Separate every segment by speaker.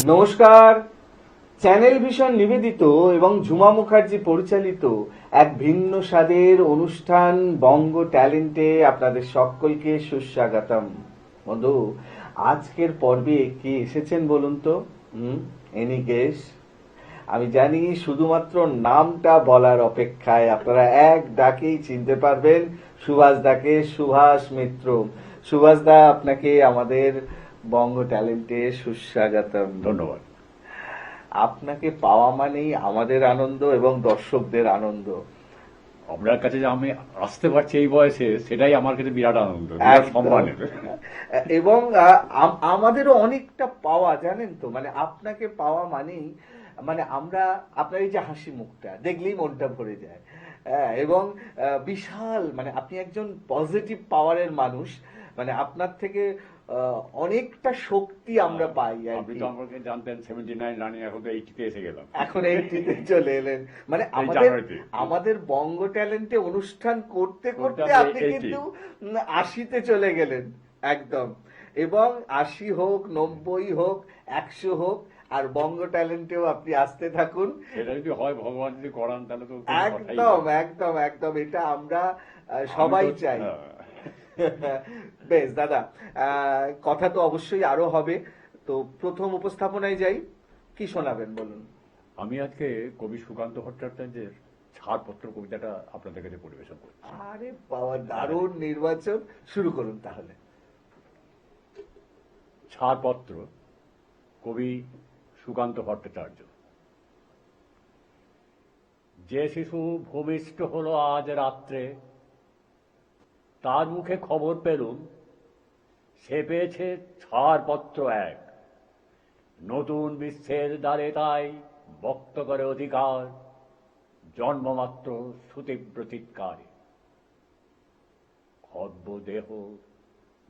Speaker 1: নমস্কার। Channel vision নিবেদিত এবং ঝুমা মুখার্জি পরিচালিত এক ভিন্ন স্বাদের অনুষ্ঠান বঙ্গ ট্যালেন্টে আপনাদের সকলকে সুস্বাগতম। বন্ধু, আজকের পর্বে কে এসেছেন বলুন তো? Any guess? আমি জানি শুধুমাত্র নামটা বলার অপেক্ষায় আপনারা এক ডাকেই চিনতে পারবেন সুভাষ দাকে। সুভাষ মিত্র। সুভাষ দা, আপনাকে আমাদের বঙ্গ ট্যালেন্টে সুস্বাগতম।
Speaker 2: ধন্যবাদ।
Speaker 1: আপনাকে পাওয়া মানেই আমাদের আনন্দ এবং দর্শকদের আনন্দ।
Speaker 2: আপনার কাছে যে আমি আসতে পারছি এই বয়সে, সেটাই আমার কাছে বিরাট আনন্দ, বিরাট
Speaker 1: একদম।
Speaker 2: সম্মানের।
Speaker 1: এবং আমাদেরও অনেকটা পাওয়া, জানেন তো, মানে আপনাকে পাওয়া মানেই মানে আমরা আপনার এই যে হাসি মুখটা দেখলেই মনটা ভরে যায়। এবং বিশাল, মানে আপনি একজন পজিটিভ পাওয়ারের মানুষ। মানে আপনার থেকে অনেকটা শক্তি আমরা পাই আর
Speaker 2: আপনি
Speaker 1: কি।
Speaker 2: তো আমাকে জানতেন 79 রানিং, এখন তো 80 তে এসে গেলাম।
Speaker 1: এখন 80-তে চলে এলেন। মানে
Speaker 2: এই
Speaker 1: আমাদের
Speaker 2: জানুয়ারিতে।
Speaker 1: আমাদের বঙ্গ ট্যালেন্টে অনুষ্ঠান করতে করতে
Speaker 2: করতে
Speaker 1: আপনি
Speaker 2: 80
Speaker 1: কিন্তু 80-তে চলে গেলেন একদম। এবং 80 হোক, 90 হোক, 100 হোক, আর বঙ্গ ট্যালেন্টেও আপনি আসতে থাকুন।
Speaker 2: সেটা যদি হয়, ভগবান যদি করান, তাহলে তো কোনো কথাই
Speaker 1: একদম
Speaker 2: নেই।
Speaker 1: একদম একদম, এটা আমরা
Speaker 2: আমি
Speaker 1: সবাই
Speaker 2: তো
Speaker 1: চাই। বেশ দাদা, কথা তো অবশ্যই আরো হবে। তো প্রথম উপস্থাপনায় যাই, কি শোনাবেন বলুন?
Speaker 2: আমি আজকে কবি সুকান্ত ভট্টাচার্যের ছাড়পত্র কবিতাটা আপনাদের কাছে পরিবেশন করছি।
Speaker 1: আরে বাবা, দারুণ নির্বাচন। শুরু করুন তাহলে।
Speaker 2: ছাড়পত্র, কবি সুকান্ত ভট্টাচার্য। যে শিশু ভূমিষ্ঠ হলো আজ রাত্রে, তার মুখে খবর পেলুম সে পেয়েছে ছাড়পত্র এক। নতুন বিশ্বের দ্বারে তাই বক্ত করে অধিকার, জন্মমাত্র সুতীব্র চিৎকারে। খর্ব দেহ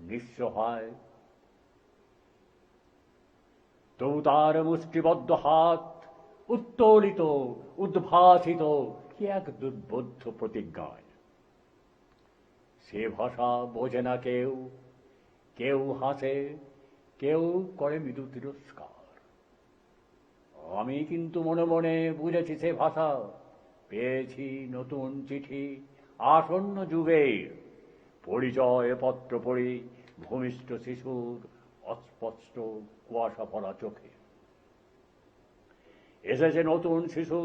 Speaker 2: নিঃস্ব হয়, তবু তার মুষ্টিবদ্ধ হাত উত্তোলিত, উদ্ভাসিত কি এক দুর্বোধ্য প্রতিজ্ঞায়। সে ভাষা বোঝে না কেউ, কেউ হাসে, কেউ করে মৃদু তিরস্কার। আমি কিন্তু মনে মনে বুঝেছি সে ভাষা, পেয়েছি নতুন চিঠি আসন্ন যুগের। পরিচয় পত্র পড়ি ভূমিষ্ঠ শিশুর অস্পষ্ট কুয়াশা ভরা চোখে। এসেছে নতুন শিশু,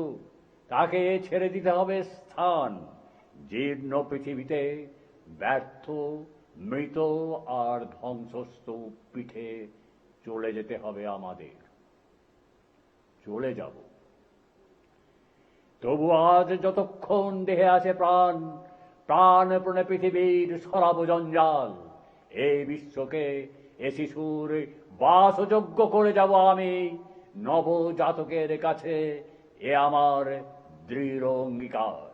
Speaker 2: তাকে ছেড়ে দিতে হবে স্থান। জীর্ণ পৃথিবীতে ব্যর্থ, মৃত আর ধ্বংসস্তূপ পিঠে চলে যেতে হবে আমাদের। চলে যাব। তবু আজ যতক্ষণ দেহে আছে প্রাণ, প্রাণপণে পৃথিবীর সরাব জঞ্জাল। এই বিশ্বকে এ শিশুর বাসযোগ্য করে যাব আমি নবজাতকের কাছে, এ আমার দৃঢ় অঙ্গীকার।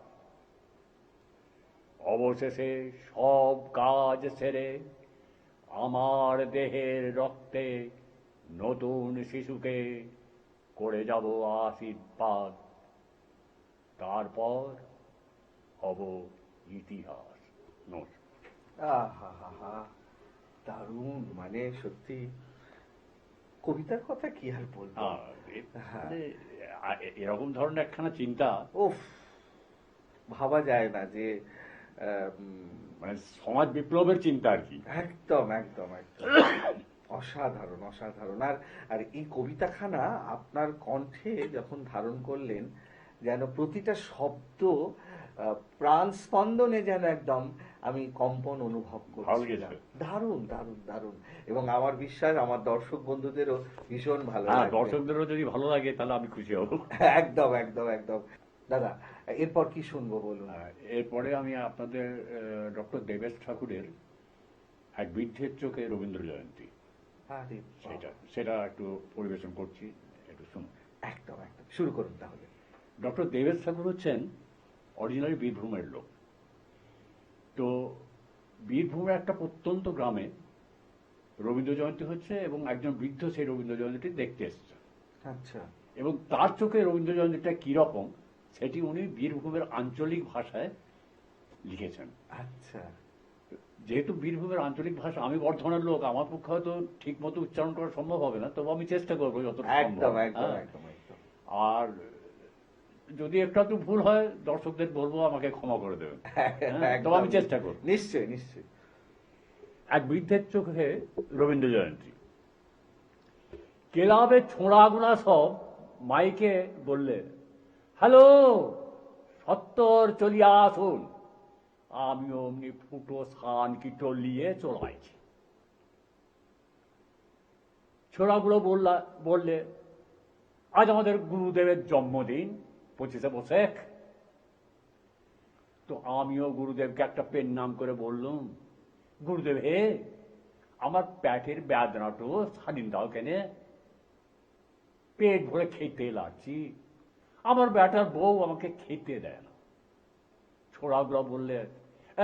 Speaker 2: অবশেষে সব কাজ সেরে আমার দেহের রক্তে নতুন শিশুকে করে যাব আশীর্বাদ। তারপর হব ইতিহাস।
Speaker 1: আহা, দারুণ। মানে সত্যি কবিতার কথা কি আর বলবো। হ্যাঁ।
Speaker 2: এরকম ধরনের একখানা চিন্তা,
Speaker 1: উফ, ভাবা যায় না যে
Speaker 2: মানে সমাজ বিপ্লবের চিন্তা আর কি।
Speaker 1: একদম একদম একদম অসাধারণ অসাধারণ। আর আর এই কবিতাখানা আপনার কণ্ঠে যখন ধারণ করলেন, যেন প্রতিটা শব্দ প্রাণ স্পন্দনে যেন একদম আমি কম্পন অনুভব
Speaker 2: ভালো
Speaker 1: করছিলাম।
Speaker 2: লেগেছে?
Speaker 1: দারুণ দারুণ দারুণ। এবং আমার বিশ্বাস আমার দর্শক বন্ধুদেরও ভীষণ ভালো
Speaker 2: হ্যাঁ,
Speaker 1: লাগবে।
Speaker 2: দর্শকদেরও যদি ভালো লাগে তাহলে আমি খুশি হব।
Speaker 1: একদম একদম একদম। দাদা, এরপর কি শুনবো বলুন?
Speaker 2: এরপরে আমি আপনাদের ডক্টর দেবেশ ঠাকুরের এক বৃদ্ধের চোখে রবীন্দ্র জয়ন্তী,
Speaker 1: আরে
Speaker 2: সেটা
Speaker 1: বাবা,
Speaker 2: সেটা একটু পরিবেশন করছি, একটু শুনুন।
Speaker 1: একদম একদম, শুরু করুন তাহলে।
Speaker 2: ডক্টর দেবেশ ঠাকুর হচ্ছেন অরিজিনালি বীরভূমের লোক। তো বীরভূমের একটা প্রত্যন্ত গ্রামে রবীন্দ্র জয়ন্তী হচ্ছে এবং একজন বৃদ্ধ সেই রবীন্দ্র জয়ন্তীটি দেখতে এসছে।
Speaker 1: আচ্ছা
Speaker 2: এবং তার চোখে রবীন্দ্র জয়ন্তীটা কিরকম সেটি উনি বীরভূমের আঞ্চলিক ভাষায় লিখেছেন।
Speaker 1: আচ্ছা।
Speaker 2: যেহেতু বীরভূমের আঞ্চলিক ভাষা, আমি বর্ধমানের লোক, আমার পক্ষে হয়তো ঠিক মতো উচ্চারণ করা সম্ভব হবে না, তবু আমি চেষ্টা করবো যত
Speaker 1: একদম
Speaker 2: সম্ভব।
Speaker 1: একদম
Speaker 2: হ্যাঁ?
Speaker 1: একদম একদম
Speaker 2: আর যদি একটু একটু ভুল হয় দর্শকদের বলবো আমাকে ক্ষমা করে দেবেন। হ্যাঁ? তবে আমি
Speaker 1: একদম।
Speaker 2: চেষ্টা করবো।
Speaker 1: নিশ্চয়ই নিশ্চয়ই।
Speaker 2: এক বৃদ্ধের চোখে রবীন্দ্র জয়ন্তী। ক্লাবের ছোঁড়াগুলা সব মাইকে বললে, হ্যালো, সত্তর চলিয়া আসুন। আমি অমনি ফুটো সান কিটো নিয়ে চলাইছি। ছোড়াগুলো বললে, আজ আমাদের গুরুদেবের জন্মদিন, 25শে বৈশাখ। তো আমিও গুরুদেবকে একটা পেন নাম করে বললুম, গুরুদেব হে, আমার পেটের বেদনাটো স্বাধীন দাও কেনে, পেট ভরে খেতে লাগছি, আমার বেটার বউ আমাকে খেতে দেয় না। ছোড়াগুলো বললে,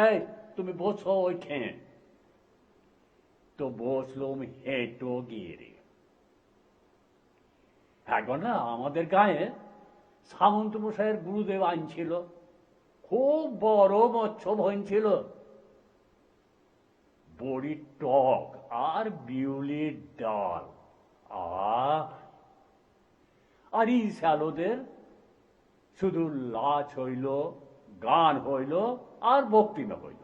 Speaker 2: এই তুমি বসো ওইখানে। তো বসলুম হেঁটো গিয়ে। একবার না আমাদের গায়ে সামন্ত মশাইয়ের গুরুদেব আনছিল, খুব বড় মৎস্য ভন ছিল, বড়ির টক আর বিউলির ডাল, আর এই স্যালোদের শুধু লাচ হইল, গান হইল আর বক্তৃতা হইল।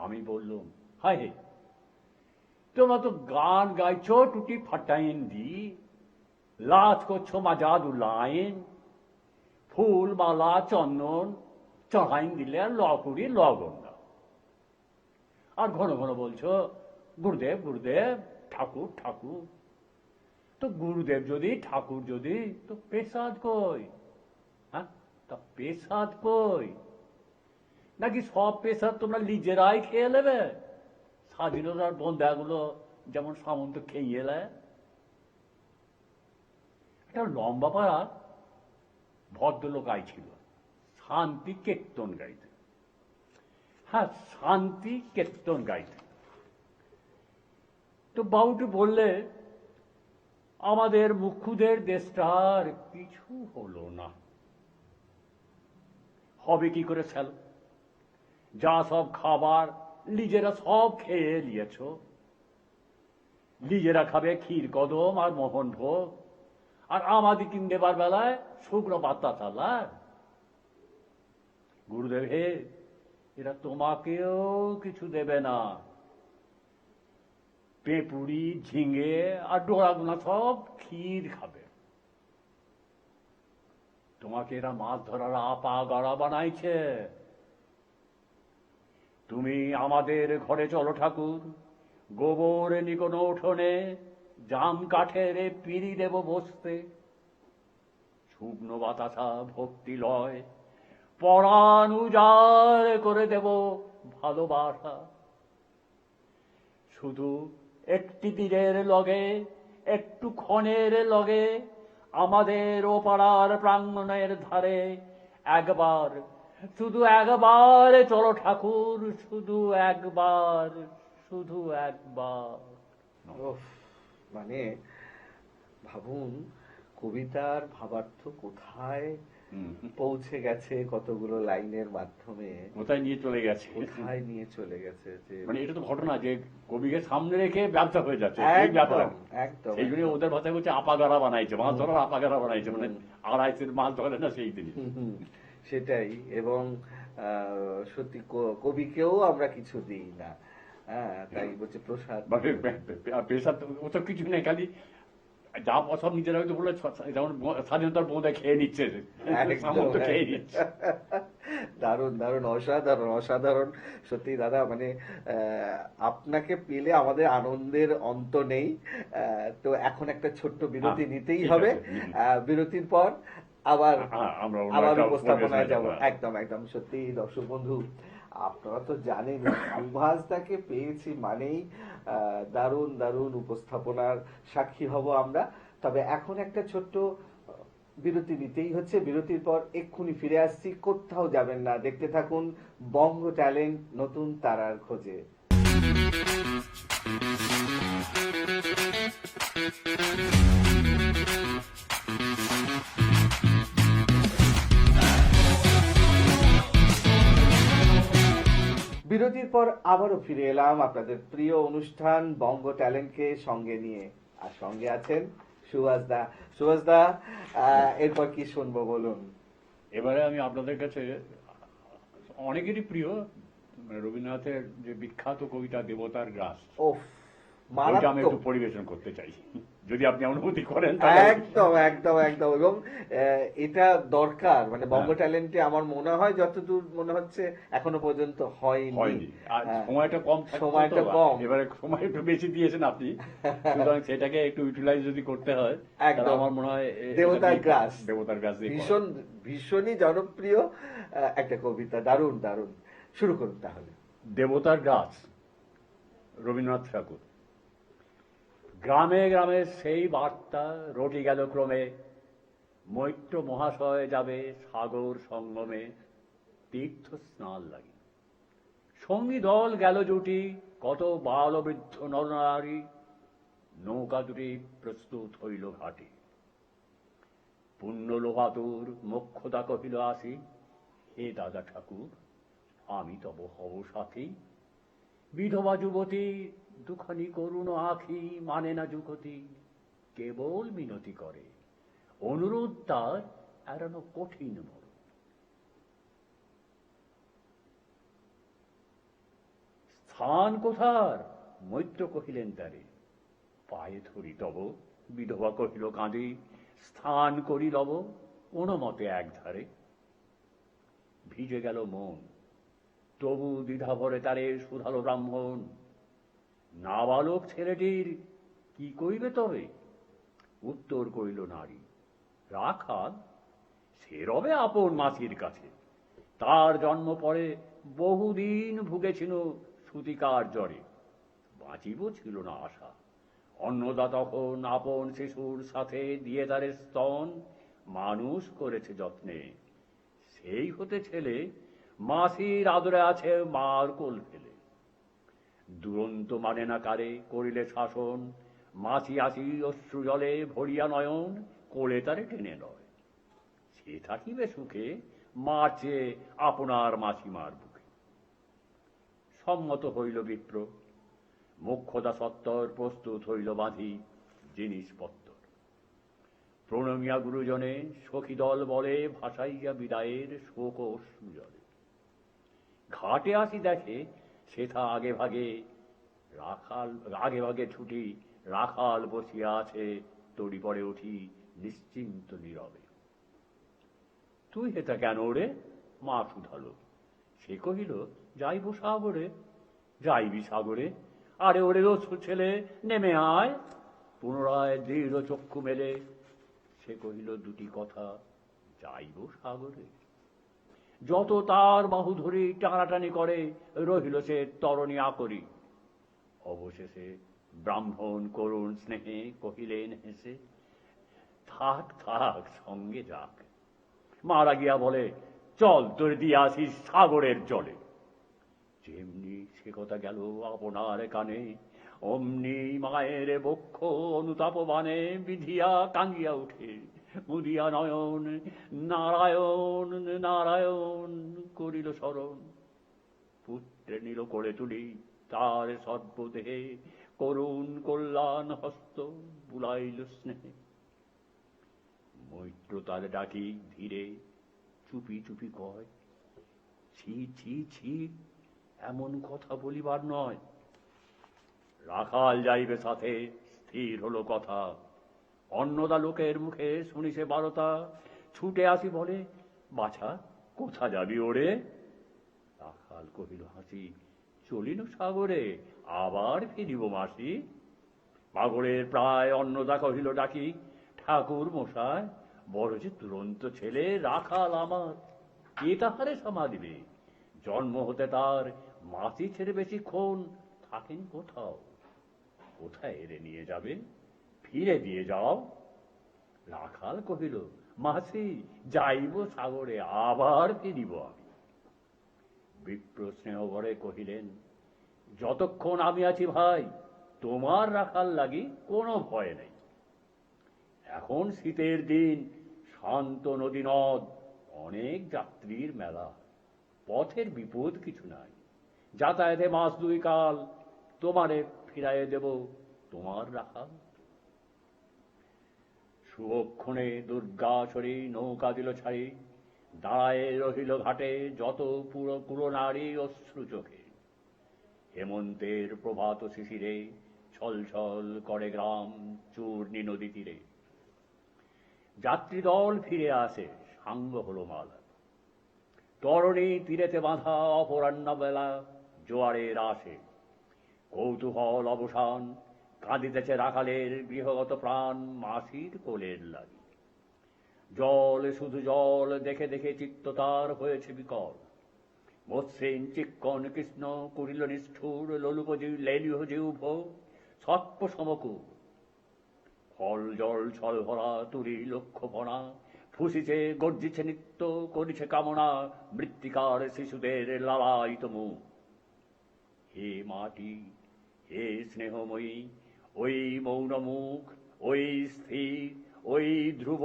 Speaker 2: আমি বললুম, হায় হে, তোমরা তো গান গাইছো টুটি ফাটাইন দি, লাচ করছো মাজাদু লাইন, ফুল মালা চন্দন চড়াইন দিলে আর লকুড়ি লগন না, আর ঘন ঘন বলছো গুরুদেব গুরুদেব, ঠাকুর ঠাকুর। তো গুরুদেব যদি, ঠাকুর যদি, তো পেশাদ কই? হ্যাঁ, তা পেশাদ কই? নাকি সব পেশাদ তোমরা নিজেরাই খেয়ে নেবে? স্বাধীনতার বন্ধাগুলো যেমন সামন্ত খেয়ে এলে। একটা লম্বা পাড়া ভদ্রলোক আইছিল শান্তি কীর্তন গাইতে। হ্যাঁ, শান্তি কীর্তন গাইতে। তো বাবুটি বললে, আমাদের মুখ্যদের দেশটার কিছু হলো না, হবে কি করে স্যাল? যা সব খাবার নিজেরা সব খেয়ে নিয়েছ, নিজেরা খাবে ক্ষীর কদম আর মোহন ভোগ, আর আমাদের কিন দেবার বেলায় শুকনো পাতা চালার। গুরুদেব হে, এরা তোমাকেও কিছু দেবে না, পেঁপুড়ি ঝিঙে আর ডোরাগুনা সব ক্ষীর খাবে। তোমাকে এরা মাছ ধরার আপা গড়া বানাইছে। তুমি আমাদের ঘরে চলো ঠাকুর, গোবর নিকোনো উঠোনে জাম কাঠের পিড়ি দেব বসতে, শুকনো বাতাসা ভক্তি লয়, পরাণ উজাড় করে দেব ভালোবাসা। শুধু একটি তীরের লগে, একটু ক্ষণের লগে, আমাদের ও পাড়ার প্রাঙ্গণের ধারে একবার, শুধু একবার চলো ঠাকুর, শুধু একবার, শুধু একবার।
Speaker 1: উফ, মানে ভাবুন কবিতার ভাবার্থ কোথায় পৌঁছে গেছে কতগুলো লাইনের মাধ্যমে,
Speaker 2: কোথায় নিয়ে চলে গেছে,
Speaker 1: কোথায় নিয়ে চলে গেছে। যে
Speaker 2: মানে এটা তো ঘটনা যে কবিকে সামনে রেখে ব্যবসা হয়ে যাচ্ছে, এই ব্যাপার।
Speaker 1: একদম একদম
Speaker 2: সেই জন্য ওদের ভাষায় হচ্ছে আপাগাড়া বানাইছে, মাছ ধরার আপাগাড়া বানাইছে, মানে আড়াইশের মাছ ধরে না সেই দিনই।
Speaker 1: সেটাই। এবং সত্যি কবিকেও আমরা কিছু দিই না। হ্যাঁ, তাই বলছে প্রসাদ।
Speaker 2: পেশা ওসব কিছু নেই, খালি যা সব নিজেরা হয়তো বলে, যেমন স্বাধীনতার বোধ খেয়ে নিচ্ছে, সামন্ত খেয়ে নিচ্ছে।
Speaker 1: দারুণ দারুণ, অসাধারণ অসাধারণ। সত্যি দাদা, মানে আপনাকে পেলে আমাদের আনন্দের অন্ত নেই। তো এখন একটা ছোট্ট বিরতি নিতেই হবে। বিরতির পর আবার আবার উপস্থাপনায় যাব। একদম একদম। সত্যি দর্শক বন্ধু, আপনারা তো জানেন সুভাষদাকে পেয়েছি মানেই দারুণ দারুণ উপস্থাপনার সাক্ষী হব আমরা। তবে এখন একটা ছোট্ট বিরতি নিতেই হচ্ছে। বিরতির পর এক্ষুনি ফিরে আসছি, কোথাও যাবেন না, দেখতে থাকুন বঙ্গ ট্যালেন্ট নতুন তারার খোঁজে। বিরতির পর আবারও ফিরে এলাম আপনাদের প্রিয় অনুষ্ঠান বঙ্গ ট্যালেন্টকে সঙ্গে নিয়ে, আর সঙ্গে আছেন সুভাষদা। সুভাষদা, এরপর কি শুনবো বলুন?
Speaker 2: এবারে আমি আপনাদের কাছে অনেকেরই প্রিয় রবীন্দ্রনাথের যে বিখ্যাত কবিতা দেবতার গ্রাস,
Speaker 1: ওফ,
Speaker 2: ওইটা আমি একটু
Speaker 1: মারাত্মক।
Speaker 2: পরিবেশন করতে চাই, যদি আপনি অনুমতি করেন তাহলে।
Speaker 1: একদম একদম একদম, এবং এটা দরকার, মানে বঙ্গ
Speaker 2: হ্যাঁ।
Speaker 1: ট্যালেন্টে আমার মনে হয় যতদূর মনে হচ্ছে এখনো পর্যন্ত হয়নি।
Speaker 2: হয়নি, আর
Speaker 1: হ্যাঁ,
Speaker 2: সময়টা কম থাকতো তো,
Speaker 1: সময়টা কম।
Speaker 2: এবারে সময় একটু বেশি দিয়েছেন আপনি, সুতরাং সেটাকে একটু ইউটিলাইজ যদি করতে হয় তাহলে
Speaker 1: একদম।
Speaker 2: আমার মনে হয়
Speaker 1: দেবতার গ্রাস,
Speaker 2: দেবতার গ্রাস দিয়ে করা।
Speaker 1: ভীষণ ভীষণই জনপ্রিয় একটা কবিতা, দারুণ দারুণ। শুরু করুন তাহলে।
Speaker 2: দেবতার গাছ, রবীন্দ্রনাথ ঠাকুর। গ্রামে গ্রামে সেই বার্তা রটি গেল ক্রমে, মৈত্র মহাশয় যাবে সাগর সঙ্গমে তীর্থ স্নান লাগি। সঙ্গী দল গেল জুটি, কত বাল বৃদ্ধ নরনারী, নৌকা দুটি প্রস্তুত হইল ঘাটে। পুণ্য লোহাতুর মোক্ষদা কহিল আসি, হে দাদা ঠাকুর আমি তব হব সাথী। বিধবা যুবতী দুখানি করুণ আখি, মানে না যুগতি, কেবল মিনতি করে, অনুরোধ তার এড়ানো কঠিন মর। স্থান কোথার? মৈত্র কহিলেন তারে, পায়ে ধরি তব। বিধবা কহিল কাঁদি, স্থান করি লব কোনো মতে একধারে। ভিজে গেল মন, তবু দ্বিধা ভরে তারে শুধালো ব্রাহ্মণ, নাবালক ছেলেটির কি কইবে তবে? উত্তর কইল নারী, রাখাল সে রবে আপন মাসির কাছে, তার জন্ম পরে বহুদিন ভুগেছিল সুতিকার জ্বরে, বাঁচিব ছিল না আশা। অন্নদা তখন আপন শিশুর সাথে দিয়ে তারে স্তন মানুষ করেছে যত্নে, সেই হতে ছেলে মাসির আদরে আছে মার কোল ফেলে। দুরন্ত মানে না কারে করিলে শাসন, মাছি আসি অশ্রু জলে ভরিয়া নয়ন, কোলে তারে টেনে লয়, সে থাকিবে সুখে মার চেয়ে আপনার মাসিমার বুকে। সম্মত হইল বিপ্র, মোক্ষদা সত্তর প্রস্তুত হইল বাঁধি জিনিসপত্র। প্রণমিয়া গুরুজনে সখী দল বলে ভাসাইয়া বিদায়ের শোক অশ্রু জলে। ঘাটে আসি দেখে সেথা আগে ভাগে রাখাল, আগে ভাগে ছুটি রাখাল বসিয়া আছে, তড়ি পরে উঠি নিশ্চিন্ত নীরবে। তুই হেতা কেন ওরে? মা শুধালো। সে কহিল, যাইব সাগরে। যাইবি সাগরে? আরে ওরে রোজ ছেলে, নেমে আয়। পুনরায় দৃঢ় চক্ষু মেলে সে কহিল দুটি কথা, যাইব সাগরে। যত তার বাহু ধরি টানাটানি করে, রহিল সে তরণী আকরি। অবশেষে ব্রাহ্মণ করুণ স্নেহে কহিলেন হেসে, থাক থাক সঙ্গে যাক। মারা গিয়া বলে, চল তোর দিয়ে আসিস সাগরের জলে। যেমনি সে কথা গেল আপনার কানে, অমনি মায়ের বক্ষ অনুতাপ বানে বিধিয়া কাঙ্গিয়া উঠে, মুদিয়া নয়ন নারায়ণ নারায়ণ করিল স্মরণ। পুত্রে নিল করে তুলি তার সর্বদেহে, করুণ কল্যাণ হস্ত বুলাইল স্নেহে। মৈত্র তার ডাকি ধীরে চুপি চুপি কয়, ছি ছি ছি, এমন কথা বলিবার নয়। রাখাল যাইবে সাথে, স্থির হলো কথা। অন্নদা লোকের মুখে শুনিছে বারতা, ছুটে আসি বলে, বাছা কোথা যাবি ওরে? রাখাল কহিল হাসি, চলিল সাগরে, আবার ফিরিব মাসি। পাগলের প্রায় অন্নদা কহিল ডাকি, ঠাকুর মশাই বড় যে দুরন্ত ছেলে রাখাল আমার, কে তাহারে সামা দিবে? জন্ম হতে তার মাসি ছেড়ে বেশিক্ষণ থাকেন কোথাও, কোথায় এরে নিয়ে যাবে? ফিরে দিয়ে যাও। রাখাল কহিল, মাসি যাইব সাগরে, আবার ফিরিব আমি। বিপ্র স্নেহ ভরে কহিলেন, যতক্ষণ আমি আছি ভাই, তোমার রাখাল লাগি কোনো ভয় নেই। এখন শীতের দিন, শান্ত নদী নদ, অনেক যাত্রীর মেলা, পথের বিপদ কিছু নাই। যাতায়াতে মাস দুই কাল, তোমারে ফিরাইয়ে দেব তোমার রাখাল। শুভক্ষণে দুর্গাচরী নৌকা দিল ছাড়ি, দাঁড়ায়ে রহিল ঘাটে যত পুরো নারী অশ্রু চোখে। হেমন্তের প্রভাত শিশিরে ছল ছল করে গ্রাম চূর্ণী নদী তীরে। যাত্রীদল ফিরে আসে, সাঙ্গ হলো মালা। তরণী তীরেতে বাঁধা অপরাহ্ন বেলা জোয়ারের আসে। কৌতূহল অবসান, কাঁদিতেছে রাখালের গৃহগত প্রাণ মাসির কোলের লাগি। জল শুধু জল দেখে দেখে চিত্ত তার হয়েছে বিকল। মসৃণ চিক্কণ কৃষ্ণ কুরিল নিষ্ঠুর লেলিহ জিহ্ব সর্প সমকুর। ফল জল ছল ভরা তুরি লক্ষ্য ভরা, ফুসিছে গর্জিছে নিত্য করিছে কামনা মৃত্তিকার শিশুদের লালায়িত মুখ। হে মাটি, হে স্নেহময়ী, ওই মৌন মুখ, ওই স্থির, ওই ধ্রুব,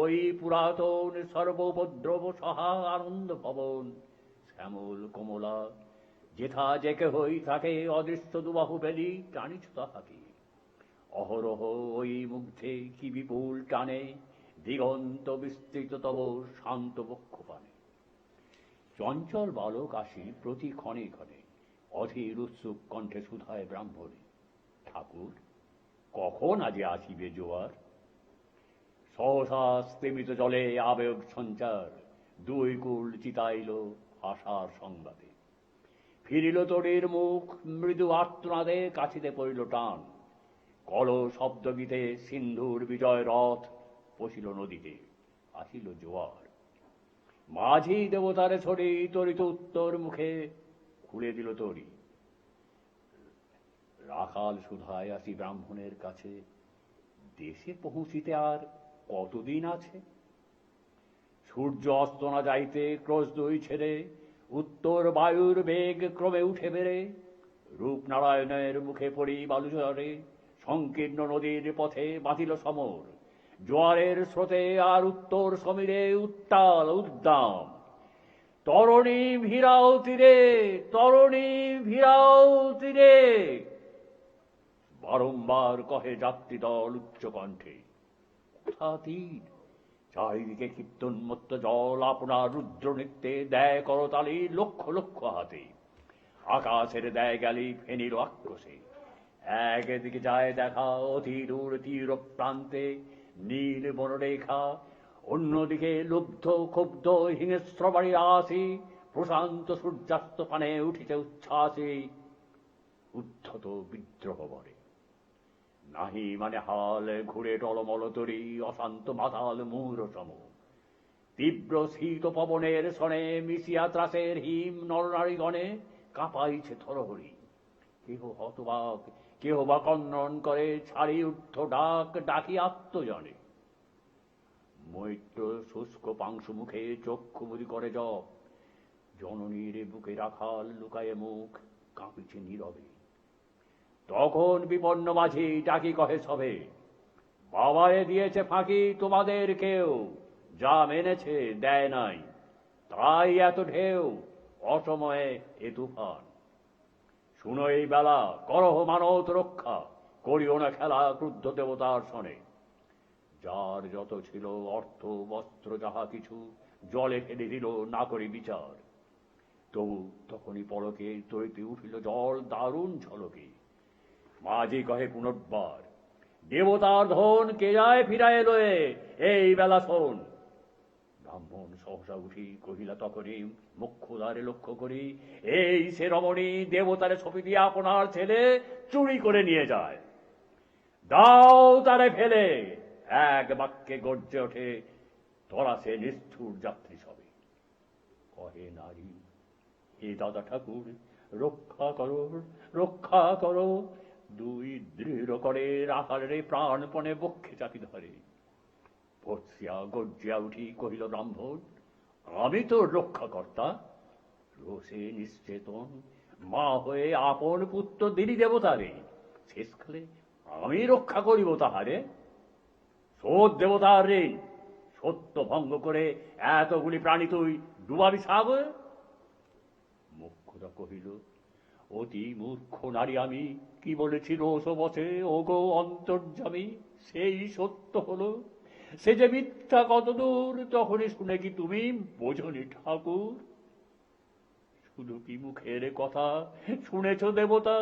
Speaker 2: ওই পুরাতন সর্বোপদ্রব সহা আনন্দ ভবন শ্যামল কমলা, যেথা জেকে হই থাকে অদৃশ্য দুবাহু বেলি টানিছ তাহাকে। অহরহ ওই মুগ্ধে কি বিপুল টানে দিগন্ত বিস্তৃত তব শান্ত বক্ষ পানে। চঞ্চল বালক আসি প্রতি ক্ষণে ক্ষণে, অধীর উৎসুক কণ্ঠে সুধায় ব্রাহ্মণে। ঠাকুর, কখন আজ আসিবে জোয়ার? সহসা স্তিমিত জলে আবেগ সঞ্চার, দুই কুল চিতাইল আশার সংবাদে। ফিরিল তরীর মুখ মৃদু আর্তনাদে, কাছিতে পড়িল টান। কল শব্দ গীতে সিন্ধুর বিজয় রথ পশিল নদীতে, আসিল জোয়ার। মাঝি দেবতারে ছড়ি তরিত উত্তর মুখে, খুলে দিল তরি। রাখাল সুধায় আসি ব্রাহ্মণের কাছে, দেশে পৌঁছিতে আর কতদিন আছে? সূর্য অস্ত না যাইতে ক্রোশ দুই ছেড়ে, উত্তর বায়ুর বেগ ক্রমে উঠে বেড়ে। রূপনারায়ণের মুখে পড়ি বালুচরে, সংকীর্ণ নদীর পথে বাঁধিল সমর। জোয়ারের স্রোতে আর উত্তর সমীরে উত্তাল উদ্দাম। তরণী ভিড়াও তীরে, তরণী ভিড়াও তীরে, বারংবার কহে যাত্রী দল উচ্চ কণ্ঠে। কোথা তীর? চারিদিকে ক্ষিপ্তোন্মত্ত জল আপনার রুদ্র নৃত্যে দেয় করতালি লক্ষ লক্ষ হাতে। আকাশের দেয় গালি ফেনিল আক্রোশে। একদিকে যায় দেখা অতি দূর তীর প্রান্তে নীল বনরেখা, অন্যদিকে লুব্ধ ক্ষুব্ধ হিংস্র বাড়ির আসি। প্রশান্ত সূর্যাস্ত পানে উঠিছে উচ্ছ্বাসে, উদ্ধত বিদ্রোহ বরে। নাহি মানে হাল ঘুরে টলমল তরি, অশান্ত মাতাল মূর সম। তীব্র শীত পবনের শনে মিশিয়া ত্রাসের হিম নরনারীগণে কাঁপাইছে থরহরি। কেহ হতবাক, কেহ বা কন্নন করে ছাড়ি উঠত ডাক ডাকি আত্মজনে। মৈত্র শুষ্ক পাংশু মুখে চক্ষু মুদি করে জপ, জননীর বুকে রাখাল লুকায়ে মুখ কাঁপিছে নীরবে। তখন বিপন্ন মাঝি ডাকি কহে সবে, বাবারে দিয়েছে ফাঁকি তোমাদের কেউ, যা মেনেছে দেয় নাই, তাই এত ঢেউ, অসময়ে এ তুফান। শুনো এই বেলা, করহ মানত রক্ষা, করিও না খেলা ক্রুদ্ধ দেবতার সনে। যার যত ছিল অর্থ বস্ত্র যাহা কিছু, জলে ফেলে দিল না করি বিচার। তবু তখনই পলকে তরিতে উঠিল জল দারুণ ঝলকে। মাঝি কহে পুনর্বার, দেবতার ধন কে যায় ফিরায় লয়ে, এই বেলা শোন। ব্রাহ্মণ সহসা উঠি কহিলা তখনই মুখ্যদ্বারে লক্ষ্য করি, এই সে রমণী দেবতারে ছবি দিয়ে আপনার ছেলে চুরি করে নিয়ে যায়। দাও তারে ফেলে। এক বাক্যে গর্জে ওঠে তোরা সে নিষ্ঠুর যাত্রী সবে। কহে নারী, হে দাদা ঠাকুর, রক্ষা করো, রক্ষা করো। দুই দৃঢ় করে রাখালে প্রাণপণে বক্ষে চাপি ধরে। ভর্সিয়া গর্জিয়া উঠি কহিল ব্রাহ্মণ, আমি তোর রক্ষাকর্তা। রোষে নিশ্চেতন মা হয়ে আপন পুত্র দিলি দেবতারে, শেষকালে আমি রক্ষা করিব তাহারে। শোধ দেবতার ঋণ, সত্য ভঙ্গ করে এতগুলি প্রাণী তুই ডুবাবি সাগরে। মুখ্যদা কহিল, অতি মূর্খ নারী আমি, কি বলেছি রোষ বসে ও গো অন্তর্যামী, সেই সত্য হলো সে যে মিথ্যা কতদূর, তখনই শুনে কি তুমি বোঝনি ঠাকুর? শুধু কি মুখের কথা শুনেছ দেবতা,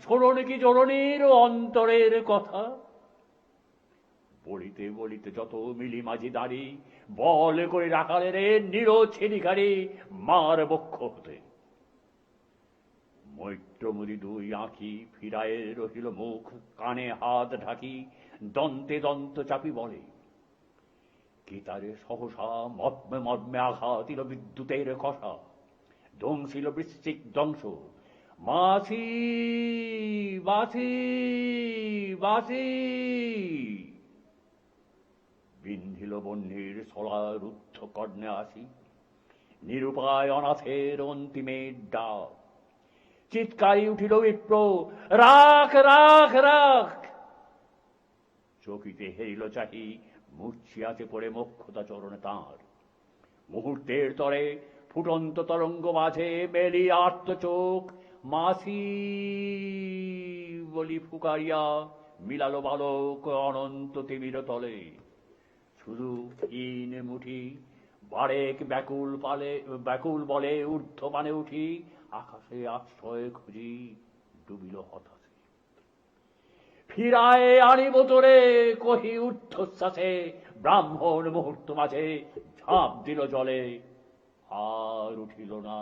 Speaker 2: শোনি কি জননীর অন্তরের কথা? বলিতে বলিতে যত মিলি মাঝি দাঁড়ি, বল করে রাখালে রে নিরো ছেলিকারি, মার বক্ষ হতে। মৈত্রমুদি দুই আঁখি ফিরায়ে রহিল মুখ, কানে হাত ঢাকি দন্তে দন্ত চাপি বলে, কি তারে সহসা মর্মে মর্মে আঘাত দিল বিদ্যুতের কষা, ধ্বংসিল বৃশ্চিক দংশ, মাছি বাছি বাছি। বিন্ধিল বহ্নির সলা রুদ্ধ কর্ণে আসি, নিরুপায় অনাথের অন্তিমের ডাক। চিৎকারি উঠিল বিপ্র, রাখ রাখ রাখ। চকিতে হেরিল চাহি, মূর্ছিয়াতে পড়ে মোক্ষতা চরণে তাঁর। মুহূর্তের তরে ফুটন্ত তরঙ্গ মাঝে মেলি আর্ত চোখ, মাসি বলি ফুকারিয়া মিলালো বালক অনন্ত তিমির তলে। শুধু ক্ষীণ মুঠি বারেক ব্যাকুল বলে ঊর্ধ্বমানে উঠি, আকাশে আশ্রয় খুঁজি ডুবিল হতাশে। ফিরায়ে আনিব তোরে কহি ঊর্ধ্বশ্বাসে, ব্রাহ্মণ মুহূর্ত মাঝে ঝাঁপ দিল জলে, আর উঠিল না,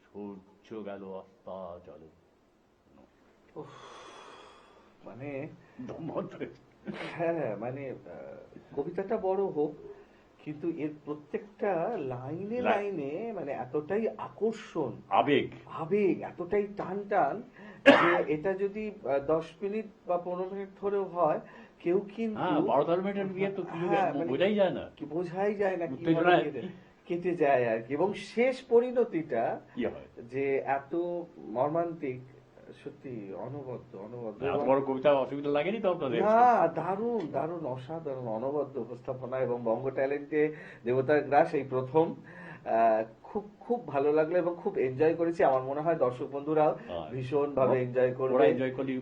Speaker 2: সূর্য গেল অস্তা জলে।
Speaker 1: মানে
Speaker 2: ধন্যবাদ।
Speaker 1: হ্যাঁ, মানে কবিতাটা বড় হোক, কিন্তু এর প্রত্যেকটা লাইনে লাইনে মানে এতটাই আকর্ষণ,
Speaker 2: আবেগ,
Speaker 1: আবেগ, এতটাই টান টান যে এটা যদি 10 মিনিট বা 15 মিনিট ধরেও হয়, কেউ কিন্তু
Speaker 2: হ্যাঁ, 12 মিনিটের বিয়ে তো কি
Speaker 1: হ্যাঁ, মানে
Speaker 2: বোঝাই যায় না,
Speaker 1: কি বোঝাই যায় না, কিভাবে
Speaker 2: উত্তেজনায়
Speaker 1: কেটে যায় আর কি। এবং শেষ পরিণতিটা
Speaker 2: কি হয়।
Speaker 1: যে এত মর্মান্তিক, সত্যি অনবদ্য অনবদ্য।
Speaker 2: এত বড় কবিতা অসুবিধা লাগেনি তো আপনাদের?
Speaker 1: না, দারুণ দারুণ অসাধারণ অনবদ্য উপস্থাপনা এবং বঙ্গ ট্যালেন্টে দেবতার গ্রাস এই প্রথম। খুব খুব ভালো লাগলো এবং খুব এনজয় করেছি। আমার মনে হয় দর্শক বন্ধুরাও ভীষণ ভাবে এনজয় করবে।
Speaker 2: এনজয় করি।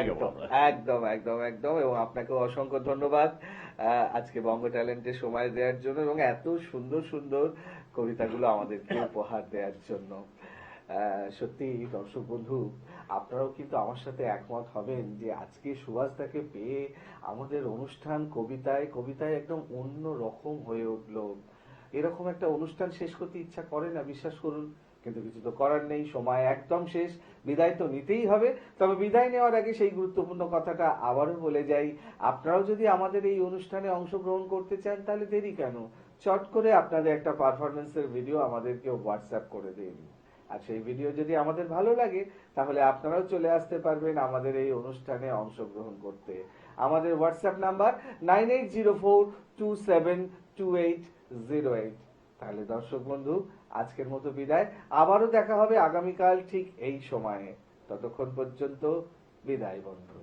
Speaker 1: একদম একদম একদম একদম। এবং আপনাকেও অসংখ্য ধন্যবাদ আজকে বঙ্গ ট্যালেন্টে সময় দেওয়ার জন্য এবং এত সুন্দর সুন্দর কবিতাগুলো আমাদেরকে উপহার দেওয়ার জন্য। সত্যি দর্শক বন্ধু, আপনারাও কিন্তু আমার সাথে একমত হবেন যে আজকে সুভাষদাকে পেয়ে আমাদের অনুষ্ঠান কবিতায় কবিতায় একদম অন্য রকম হয়ে উঠলো। এরকম একটা অনুষ্ঠান শেষ করতে ইচ্ছা করে না, বিশ্বাস করুন, কিন্তু কিছু তো করার নেই, সময় একদম শেষ, বিদায় তো নিতেই হবে। তবে বিদায় নেওয়ার আগে সেই গুরুত্বপূর্ণ কথাটা আবারও বলে যাই, আপনারাও যদি আমাদের এই অনুষ্ঠানে অংশগ্রহণ করতে চান তাহলে দেরি কেন, চট করে আপনাদের একটা পারফরমেন্সের ভিডিও আমাদেরকে হোয়াটসঅ্যাপ করে দিন। আর সেই ভিডিও যদি আমাদের ভালো লাগে তাহলে আপনারাও চলে আসতে পারবেন আমাদের এই অনুষ্ঠানে অংশগ্রহণ করতে। আমাদের হোয়াটসঅ্যাপ নাম্বার 9804272808। তাহলে দর্শক বন্ধু, আজকের মতো বিদায়। আবারও দেখা হবে আগামীকাল ঠিক এই সময়ে। ততক্ষণ পর্যন্ত বিদায় বন্ধু।